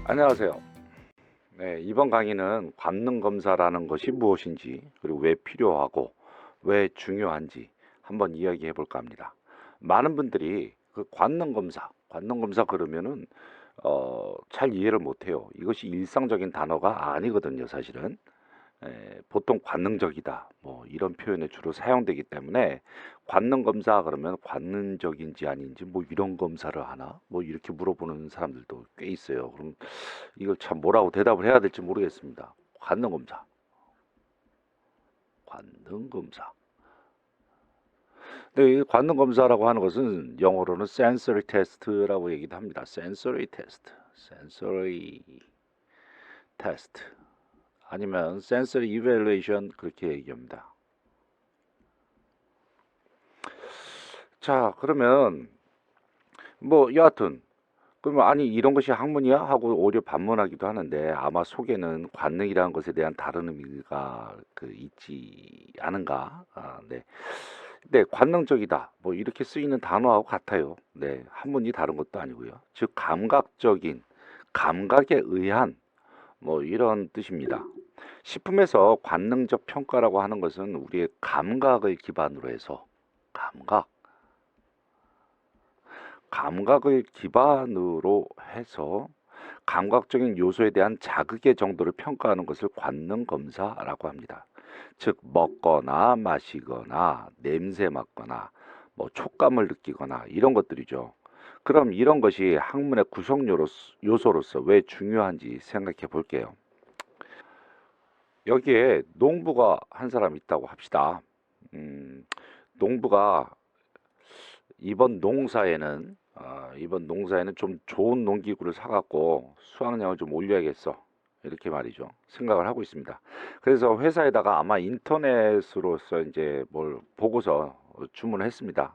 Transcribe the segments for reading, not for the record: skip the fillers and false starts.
안녕하세요. 네, 이번 강의는 관능 검사라는 것이 무엇인지, 그리고 왜 필요하고 왜 중요한지 한번 이야기해 볼까 합니다. 많은 분들이 그 관능 검사 그러면은 잘 이해를 못 해요. 이것이 일상적인 단어가 아니거든요, 사실은. 보통 관능적이다, 뭐 이런 표현에 주로 사용되기 때문에 관능 검사 그러면 관능적인지 아닌지 뭐 이런 검사를 하나 뭐 이렇게 물어보는 사람들도 꽤 있어요. 그럼 이걸 참 뭐라고 대답을 해야 될지 모르겠습니다. 관능 검사, 관능 검사. 근데 이 관능 검사라고 하는 것은 영어로는 sensory test라고 얘기도 합니다. sensory test, sensory test 아니면 sensory evaluation 그렇게 얘기합니다. 자, 그러면 뭐 여하튼 그러면 아니 이런 것이 학문이야 하고 오히려 반문하기도 하는데 아마 속에는 관능이라는 것에 대한 다른 의미가 있지 않은가? 네. 네, 관능적이다. 뭐 이렇게 쓰이는 단어하고 같아요. 네, 한문이 다른 것도 아니고요. 즉 감각적인, 감각에 의한 뭐 이런 뜻입니다. 식품에서 관능적 평가라고 하는 것은 우리의 감각을 기반으로 해서 감각 감각을 기반으로 해서 감각적인 요소에 대한 자극의 정도를 평가하는 것을 관능 검사라고 합니다. 즉 먹거나 마시거나 냄새 맡거나 뭐 촉감을 느끼거나 이런 것들이죠. 그럼 이런 것이 학문의 구성 요소로서 왜 중요한지 생각해 볼게요. 여기에 농부가 한 사람 있다고 합시다. 음, 농부가 이번 농사에는 좀 좋은 농기구를 사갖고 수확량을 좀 올려야겠어. 이렇게 말이죠. 생각을 하고 있습니다. 그래서 회사에다가 아마 인터넷으로서 이제 뭘 보고서 주문을 했습니다.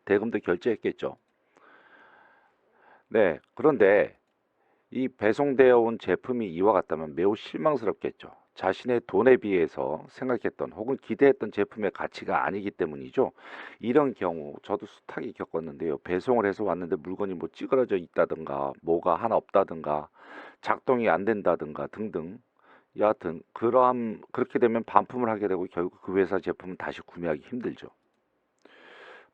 대금도 결제했겠죠. 네. 그런데 이 배송되어 온 제품이 이와 같다면 매우 실망스럽겠죠. 자신의 돈에 비해서 생각했던 혹은 기대했던 제품의 가치가 아니기 때문이죠. 이런 경우 저도 수탁이 겪었는데요. 배송을 해서 왔는데 물건이 뭐 찌그러져 있다든가 뭐가 하나 없다든가 작동이 안 된다든가 등등. 여하튼 그렇게 되면 반품을 하게 되고 결국 그 회사 제품은 다시 구매하기 힘들죠.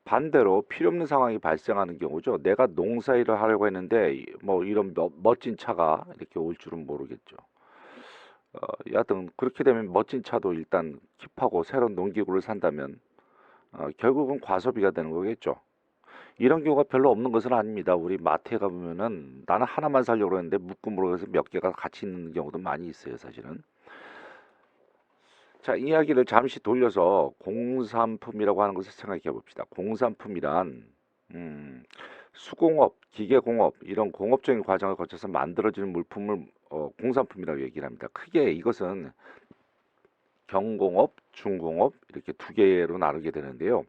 반대로 필요 없는 상황이 발생하는 경우죠. 내가 농사일을 하려고 했는데 뭐 이런 멋진 차가 이렇게 올 줄은 모르겠죠. 여하튼 그렇게 되면 멋진 차도 일단 킵하고 새로운 농기구를 산다면 결국은 과소비가 되는 거겠죠. 이런 경우가 별로 없는 것은 아닙니다. 우리 마트에 가보면은 나는 하나만 사려고 했는데 묶음으로 해서 몇 개가 같이 있는 경우도 많이 있어요, 사실은. 자, 이야기를 잠시 돌려서 공산품이라고 하는 것을 생각해 봅시다. 공산품이란 음, 수공업, 기계공업 이런 공업적인 과정을 거쳐서 만들어지는 물품을 공산품이라고 얘기를 합니다. 크게 이것은 경공업, 중공업 이렇게 두 개로 나누게 되는데요.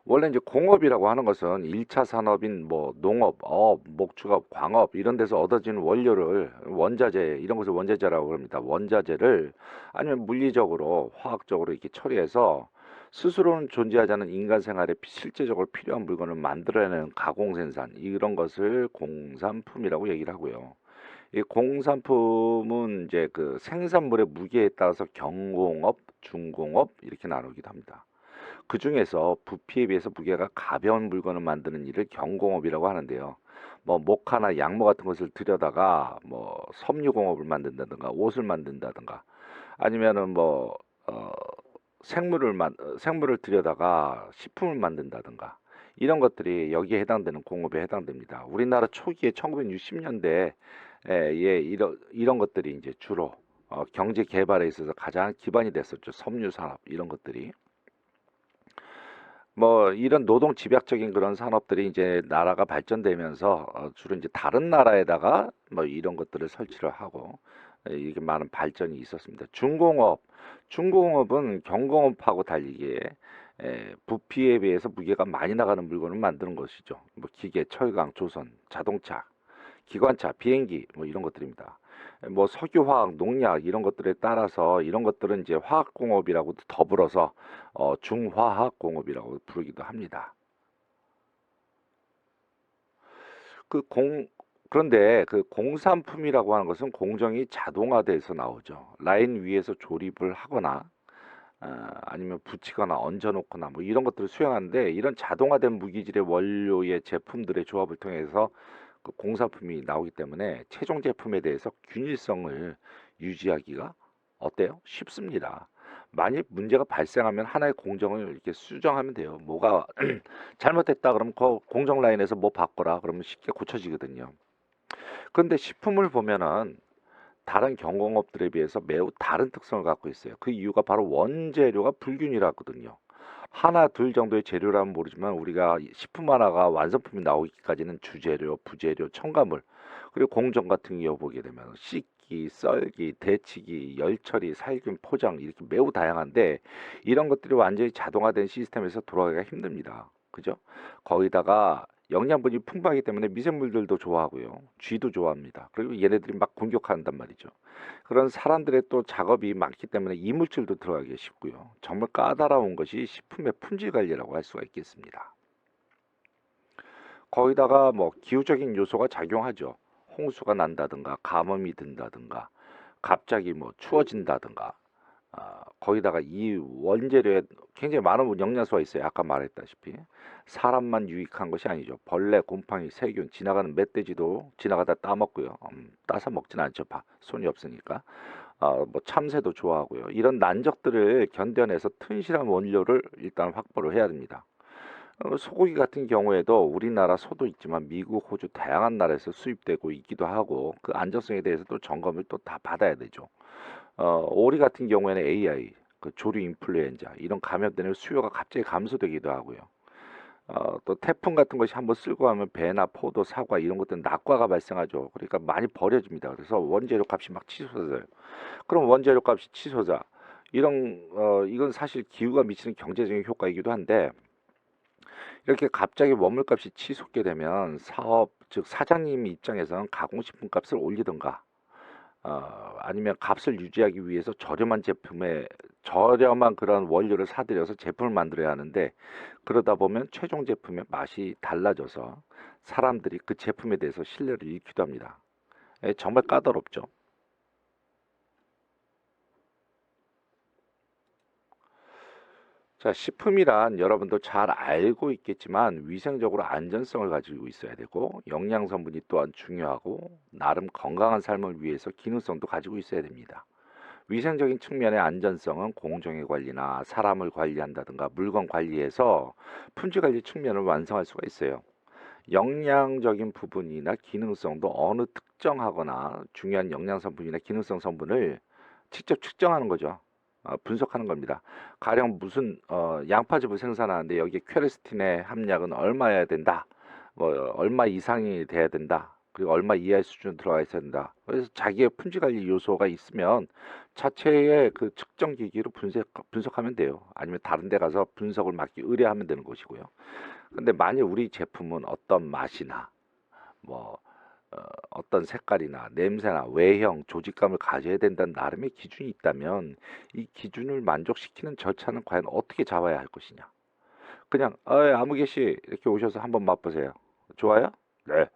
원래 이제 공업이라고 하는 것은 1차 산업인 뭐 농업, 어업, 목축업, 광업 이런 데서 얻어지는 원료를 원자재 이런 것을 원자재라고 합니다. 원자재를 아니면 물리적으로 화학적으로 이렇게 처리해서 스스로는 존재하지 않는 인간 생활에 실제적으로 필요한 물건을 만들어내는 가공 생산 이런 것을 공산품이라고 얘기를 하고요. 이 공산품은 이제 그 생산물의 무게에 따라서 경공업, 중공업 이렇게 나누기도 합니다. 그 중에서 부피에 비해서 무게가 가벼운 물건을 만드는 일을 경공업이라고 하는데요. 뭐 목화나 양모 같은 것을 들여다가 뭐 섬유공업을 만든다든가 옷을 만든다든가 아니면은 뭐 어, 생물을 들여다가 식품을 만든다든가 이런 것들이 여기에 해당되는 공업에 해당됩니다. 우리나라 초기에 1960년대에 이런 것들이 이제 주로 경제 개발에 있어서 가장 기반이 됐었죠. 섬유 산업 이런 것들이. 뭐 이런 노동 집약적인 그런 산업들이 이제 나라가 발전되면서 주로 이제 다른 나라에다가 뭐 이런 것들을 설치를 하고 이게 많은 발전이 있었습니다. 중공업은 경공업하고 달리게 부피에 비해서 무게가 많이 나가는 물건을 만드는 것이죠. 뭐 기계, 철강, 조선, 자동차, 기관차, 비행기 뭐 이런 것들입니다. 뭐 석유화학, 농약 이런 것들에 따라서 이런 것들은 이제 화학공업이라고도 더불어서 중화학공업이라고 부르기도 합니다. 그 그런데 그 공산품이라고 하는 것은 공정이 자동화돼서 나오죠. 라인 위에서 조립을 하거나 아니면 붙이거나 얹어 놓거나 뭐 이런 것들을 수행하는데, 이런 자동화된 무기질의 원료의 제품들의 조합을 통해서 그 공산품이 나오기 때문에 최종 제품에 대해서 균일성을 유지하기가 어때요? 쉽습니다. 만약 문제가 발생하면 하나의 공정을 이렇게 수정하면 돼요. 뭐가 잘못됐다 그러면 그 공정 라인에서 뭐 바꿔라 그러면 쉽게 고쳐지거든요. 그런데 식품을 보면은 다른 경공업들에 비해서 매우 다른 특성을 갖고 있어요. 그 이유가 바로 원재료가 불균이라거든요. 하나 둘 정도의 재료라면 모르지만 우리가 식품 하나가 완성품이 나오기까지는 주재료, 부재료, 첨가물, 그리고 공정 같은 경우 보게 되면 씻기, 썰기, 데치기, 열처리, 살균, 포장 이렇게 매우 다양한데, 이런 것들이 완전히 자동화된 시스템에서 돌아가기가 힘듭니다. 그죠? 거기다가 영양분이 풍부하기 때문에 미생물들도 좋아하고요. 쥐도 좋아합니다. 그리고 얘네들이 막 공격한단 말이죠. 그런 사람들의 또 작업이 많기 때문에 이물질도 들어가기 쉽고요. 정말 까다로운 것이 식품의 품질 관리라고 할 수가 있겠습니다. 거기다가 뭐 기후적인 요소가 작용하죠. 홍수가 난다든가 가뭄이 든다든가 갑자기 뭐 추워진다든가, 거기다가 이 원재료에 굉장히 많은 영양소가 있어요. 아까 말했다시피 사람만 유익한 것이 아니죠. 벌레, 곰팡이, 세균, 지나가는 멧돼지도 지나가다 따먹고요. 따서 먹진 않죠. 손이 없으니까. 뭐 참새도 좋아하고요. 이런 난적들을 견뎌내서 튼실한 원료를 일단 확보를 해야 됩니다. 소고기 같은 경우에도 우리나라 소도 있지만 미국, 호주 다양한 나라에서 수입되고 있기도 하고, 그 안정성에 대해서 또 점검을 또 다 받아야 되죠. 오리 같은 경우에는 AI, 그 조류 인플루엔자 이런 감염 때문에 수요가 갑자기 감소되기도 하고요. 또 태풍 같은 것이 한번 쓸고 하면 배나 포도, 사과 이런 것들은 낙과가 발생하죠. 그러니까 많이 버려집니다. 그래서 원재료 값이 막 치솟아요. 그럼 원재료 값이 치솟아. 이건 사실 기후가 미치는 경제적인 효과이기도 한데, 이렇게 갑자기 원물값이 치솟게 되면 사업, 즉 사장님 입장에서는 가공식품 값을 올리든가, 아니면 값을 유지하기 위해서 저렴한 그런 원료를 사들여서 제품을 만들어야 하는데, 그러다 보면 최종 제품의 맛이 달라져서 사람들이 그 제품에 대해서 신뢰를 잃기도 합니다. 정말 까다롭죠. 자, 식품이란 여러분도 잘 알고 있겠지만 위생적으로 안전성을 가지고 있어야 되고, 영양 성분이 또한 중요하고, 나름 건강한 삶을 위해서 기능성도 가지고 있어야 됩니다. 위생적인 측면의 안전성은 공정의 관리나 사람을 관리한다든가 물건 관리에서 품질 관리 측면을 완성할 수가 있어요. 영양적인 부분이나 기능성도 어느 특정하거나 중요한 영양 성분이나 기능성 성분을 직접 측정하는 거죠. 분석하는 겁니다. 가령 무슨 양파즙을 생산하는데 여기에 퀘르세틴의 함량은 얼마여야 된다. 뭐 얼마 이상이 돼야 된다. 그리고 얼마 이하의 수준 들어가 있어야 된다. 그래서 자기의 품질 관리 요소가 있으면 자체의 그 측정 기기로 분석하면 돼요. 아니면 다른 데 가서 분석을 맡기 의뢰하면 되는 것이고요. 근데 만약 우리 제품은 어떤 맛이나 뭐 어떤 색깔이나 냄새나 외형, 조직감을 가져야 된다는 나름의 기준이 있다면, 이 기준을 만족시키는 절차는 과연 어떻게 잡아야 할 것이냐. 그냥 아무개 씨 이렇게 오셔서 한번 맛보세요. 좋아요? 네.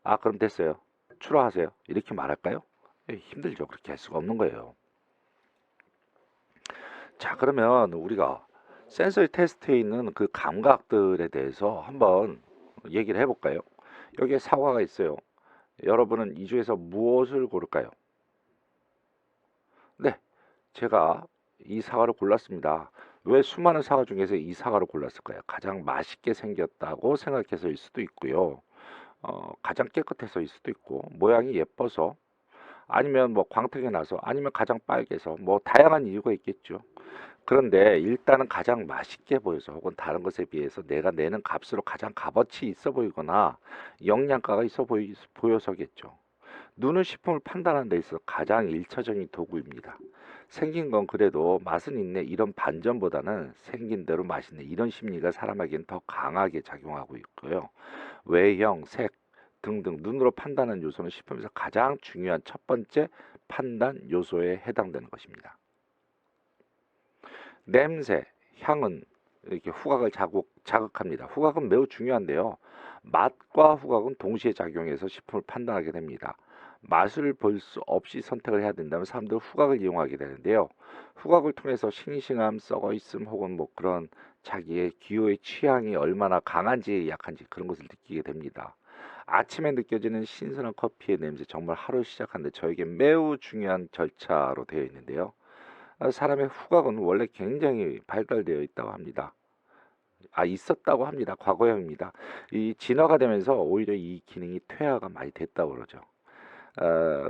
아, 그럼 됐어요. 출하하세요. 이렇게 말할까요? 힘들죠. 그렇게 할 수가 없는 거예요. 자, 그러면 우리가 센서리 테스트에 있는 그 감각들에 대해서 한번 얘기를 해볼까요? 여기에 사과가 있어요. 여러분은 이 중에서 무엇을 고를까요? 네, 제가 이 사과를 골랐습니다. 왜 수많은 사과 중에서 이 사과를 골랐을까요? 가장 맛있게 생겼다고 생각해서일 수도 있고요. 가장 깨끗해서일 수도 있고, 모양이 예뻐서, 아니면 뭐 광택이 나서, 아니면 가장 빨개서, 뭐 다양한 이유가 있겠죠. 그런데 일단은 가장 맛있게 보여서, 혹은 다른 것에 비해서 내가 내는 값으로 가장 값어치 있어 보이거나 영양가가 있어 보여서겠죠. 눈은 식품을 판단하는 데 있어서 가장 일차적인 도구입니다. 생긴 건 그래도 맛은 있네 이런 반전보다는 생긴 대로 맛있네 이런 심리가 사람에게는 더 강하게 작용하고 있고요. 외형, 색 등등 눈으로 판단하는 요소는 식품에서 가장 중요한 첫 번째 판단 요소에 해당되는 것입니다. 냄새, 향은 이렇게 후각을 자극합니다. 후각은 매우 중요한데요. 맛과 후각은 동시에 작용해서 식품을 판단하게 됩니다. 맛을 볼 수 없이 선택을 해야 된다면 사람들은 후각을 이용하게 되는데요. 후각을 통해서 싱싱함, 썩어 있음 혹은 뭐 그런 자기의 기호의 취향이 얼마나 강한지 약한지 그런 것을 느끼게 됩니다. 아침에 느껴지는 신선한 커피의 냄새 정말 하루 시작하는데 저에게 매우 중요한 절차로 되어 있는데요. 사람의 후각은 원래 굉장히 발달되어 있다고 합니다. 있었다고 합니다. 과거형입니다. 이 진화가 되면서 오히려 이 기능이 퇴화가 많이 됐다고 그러죠.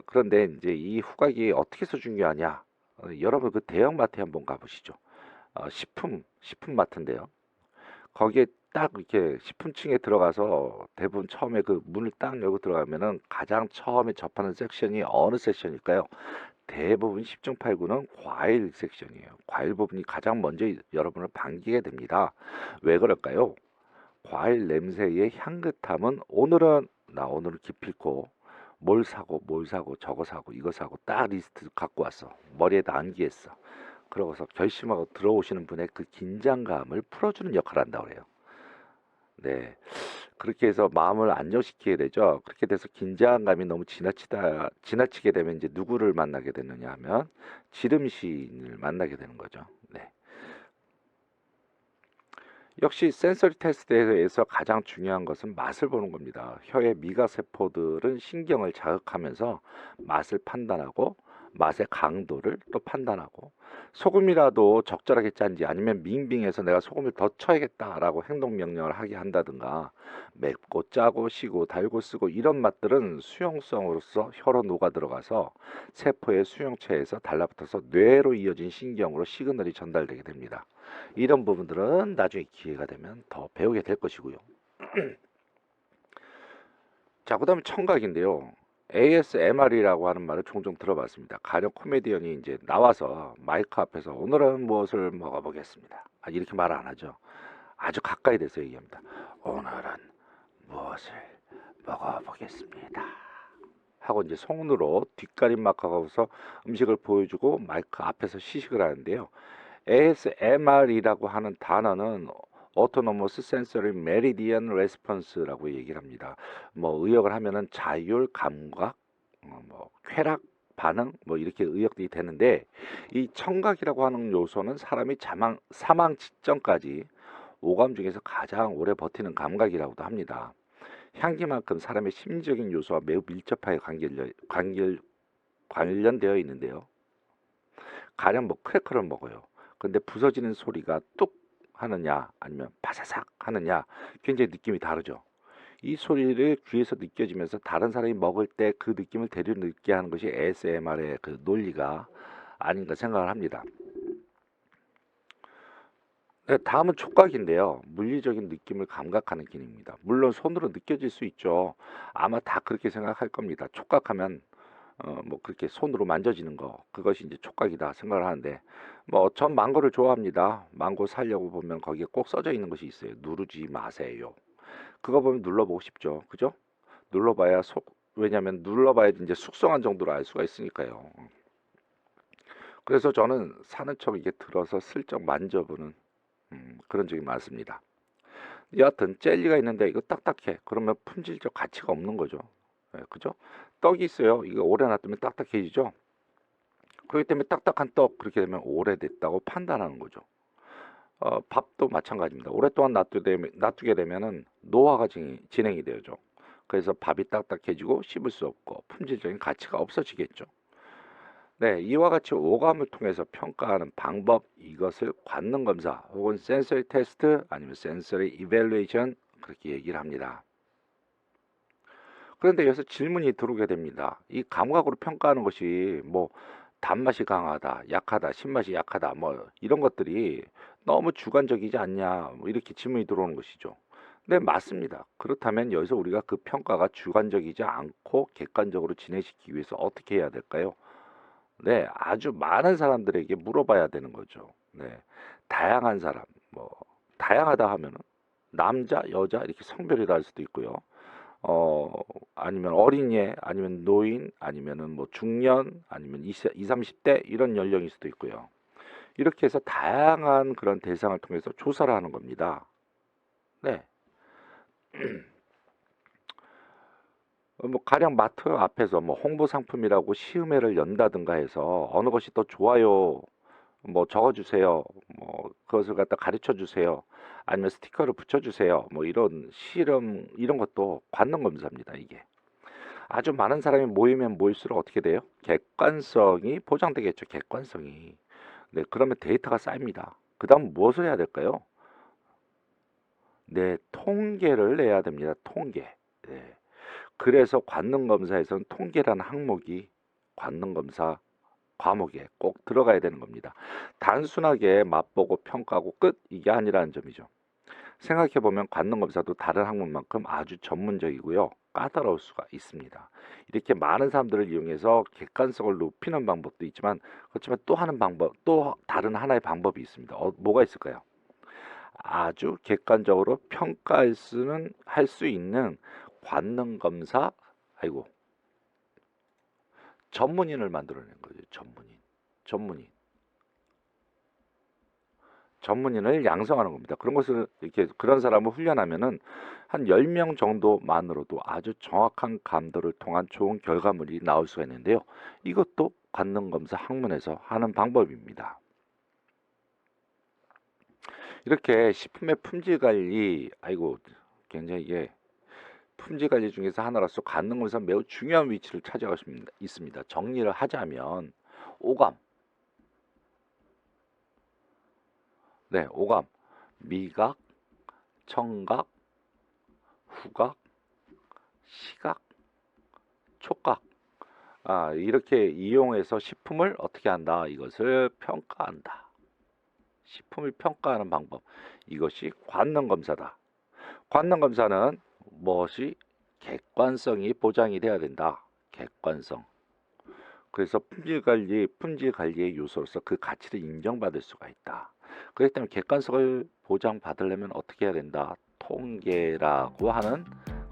그런데 이제 이 후각이 어떻게 해서 중요하냐? 여러분 그 대형마트에 한번 가보시죠. 식품마트인데요. 거기에 딱 이렇게 식품층에 들어가서 대부분 처음에 그 문을 딱 열고 들어가면은 가장 처음에 접하는 섹션이 어느 섹션일까요? 대부분 10중 8구는 과일 섹션이에요. 과일 부분이 가장 먼저 여러분을 반기게 됩니다. 왜 그럴까요? 과일 냄새의 향긋함은 오늘은 기필코 뭘 사고 저거 사고 이거 사고 딱 리스트 갖고 왔어. 머리에다 암기했어. 그러고서 결심하고 들어오시는 분의 그 긴장감을 풀어주는 역할을 한다고 그래요. 네. 그렇게 해서 마음을 안정시키게 되죠. 그렇게 돼서 긴장감이 너무 지나치게 되면 이제 누구를 만나게 되느냐 하면 지름신을 만나게 되는 거죠. 네. 역시 센서리 테스트에서 가장 중요한 것은 맛을 보는 겁니다. 혀의 미각 세포들은 신경을 자극하면서 맛을 판단하고 맛의 강도를 또 판단하고 소금이라도 적절하게 짠지 아니면 밍빙해서 내가 소금을 더 쳐야겠다라고 행동 명령을 하게 한다든가 맵고 짜고 시고 달고 쓰고 이런 맛들은 수용성으로서 혀로 녹아 들어가서 세포의 수용체에서 달라붙어서 뇌로 이어진 신경으로 시그널이 전달되게 됩니다. 이런 부분들은 나중에 기회가 되면 더 배우게 될 것이고요. 자, 그다음에 청각인데요. ASMR이라고 하는 말을 종종 들어봤습니다. 가령 코미디언이 이제 나와서 마이크 앞에서 오늘은 무엇을 먹어보겠습니다. 이렇게 말 안 하죠. 아주 가까이 돼서 얘기합니다. 오늘은 무엇을 먹어보겠습니다. 하고 이제 손으로 뒷가림막하고서 음식을 보여주고 마이크 앞에서 시식을 하는데요. ASMR이라고 하는 단어는 Autonomous Sensory Meridian Response라고 얘기를 합니다. 뭐 의역을 하면은 자율 감각, 뭐 쾌락 반응 뭐 이렇게 의역이 되는데 이 청각이라고 하는 요소는 사람이 사망 직전까지 오감 중에서 가장 오래 버티는 감각이라고도 합니다. 향기만큼 사람의 심리적인 요소와 매우 밀접하게 관련되어 있는데요. 가령 뭐 크래커를 먹어요. 근데 부서지는 소리가 뚝 하느냐 아니면 바사삭 하느냐 굉장히 느낌이 다르죠. 이 소리를 귀에서 느껴지면서 다른 사람이 먹을 때 그 느낌을 대려 느끼게 하는 것이 ASMR의 그 논리가 아닌가 생각을 합니다. 네, 다음은 촉각인데요. 물리적인 느낌을 감각하는 기능입니다. 물론 손으로 느껴질 수 있죠. 아마 다 그렇게 생각할 겁니다. 촉각하면 뭐 그렇게 손으로 만져지는 거 그것이 이제 촉각이다 생각을 하는데 뭐 전 망고를 좋아합니다. 망고 사려고 보면 거기에 꼭 써져 있는 것이 있어요. 누르지 마세요. 그거 보면 눌러보고 싶죠. 그죠? 눌러봐야 왜냐하면 눌러봐야 이제 숙성한 정도로 알 수가 있으니까요. 그래서 저는 사는 척 이게 들어서 슬쩍 만져보는 그런 적이 많습니다. 여하튼 젤리가 있는데 이거 딱딱해. 그러면 품질적 가치가 없는 거죠. 그죠? 떡이 있어요. 이거 오래 놔두면 딱딱해지죠. 그렇기 때문에 딱딱한 떡 그렇게 되면 오래됐다고 판단하는 거죠. 밥도 마찬가지입니다. 오랫동안 놔두게 되면은 노화가 진행이 되죠. 그래서 밥이 딱딱해지고 씹을 수 없고 품질적인 가치가 없어지겠죠. 네, 이와 같이 오감을 통해서 평가하는 방법, 이것을 관능 검사 혹은 센서리 테스트 아니면 센서리 이벨루에이션 그렇게 얘기를 합니다. 그런데 여기서 질문이 들어오게 됩니다. 이 감각으로 평가하는 것이 뭐 단맛이 강하다, 약하다, 신맛이 약하다, 뭐 이런 것들이 너무 주관적이지 않냐, 뭐 이렇게 질문이 들어오는 것이죠. 네, 맞습니다. 그렇다면 여기서 우리가 그 평가가 주관적이지 않고 객관적으로 진행시키기 위해서 어떻게 해야 될까요? 네, 아주 많은 사람들에게 물어봐야 되는 거죠. 네, 다양한 사람, 뭐 다양하다 하면은 남자, 여자 이렇게 성별이 다를 수도 있고요. 어, 아니면 어린애, 아니면 노인, 아니면은 뭐 중년, 아니면 20, 30대 이런 연령일 수도 있고요. 이렇게 해서 다양한 그런 대상을 통해서 조사를 하는 겁니다. 네. 뭐 가령 마트 앞에서 뭐 홍보 상품이라고 시음회를 연다든가 해서 어느 것이 더 좋아요, 뭐 적어주세요, 뭐 그것을 갖다 가르쳐 주세요, 아니면 스티커를 붙여주세요, 뭐 이런 실험 이런 것도 관능 검사입니다. 이게 아주 많은 사람이 모이면 모일수록 어떻게 돼요? 객관성이 보장되겠죠. 객관성이. 네, 그러면 데이터가 쌓입니다. 그 다음 무엇을 해야 될까요? 네, 통계를 내야 됩니다. 통계. 네. 그래서 관능검사에서는 통계라는 항목이 관능검사 과목에 꼭 들어가야 되는 겁니다. 단순하게 맛보고 평가하고 끝 이게 아니라는 점이죠. 생각해보면 관능검사도 다른 학문만큼 아주 전문적이고요. 까다로울 수가 있습니다. 이렇게 많은 사람들을 이용해서 객관성을 높이는 방법도 있지만 그렇지만 또 하는 방법, 또 다른 하나의 방법이 있습니다. 뭐가 있을까요? 아주 객관적으로 평가할 수는 할 수 있는 관능검사, 아이고, 전문인을 만들어낸 거죠. 전문인을 양성하는 겁니다. 그런 것을 이렇게 그런 사람을 훈련하면은 한 10명 정도만으로도 아주 정확한 감도를 통한 좋은 결과물이 나올 수가 있는데요. 이것도 관능검사 학문에서 하는 방법입니다. 이렇게 식품의 품질 관리, 아이고, 굉장히 이게 품질 관리 중에서 하나로서 관능검사 매우 중요한 위치를 차지하고 있습니다. 정리를 하자면 오감, 네, 오감, 미각, 청각, 후각, 시각, 촉각, 이렇게 이용해서 식품을 어떻게 한다? 이것을 평가한다. 식품을 평가하는 방법, 이것이 관능검사다. 관능검사는 무엇이 객관성이 보장이 돼야 된다. 객관성. 그래서 품질 관리의 요소로서 그 가치를 인정받을 수가 있다. 그렇기 때문에 객관성을 보장받으려면 어떻게 해야 된다? 통계라고 하는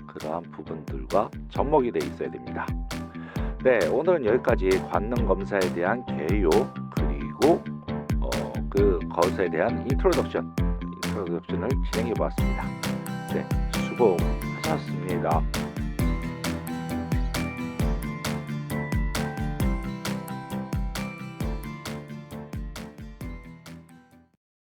그러한 부분들과 접목이 돼 있어야 됩니다. 네, 오늘은 여기까지 관능 검사에 대한 개요 그리고 그것에 대한 인트로덕션을 진행해 보았습니다. 네, 수고하셨습니다.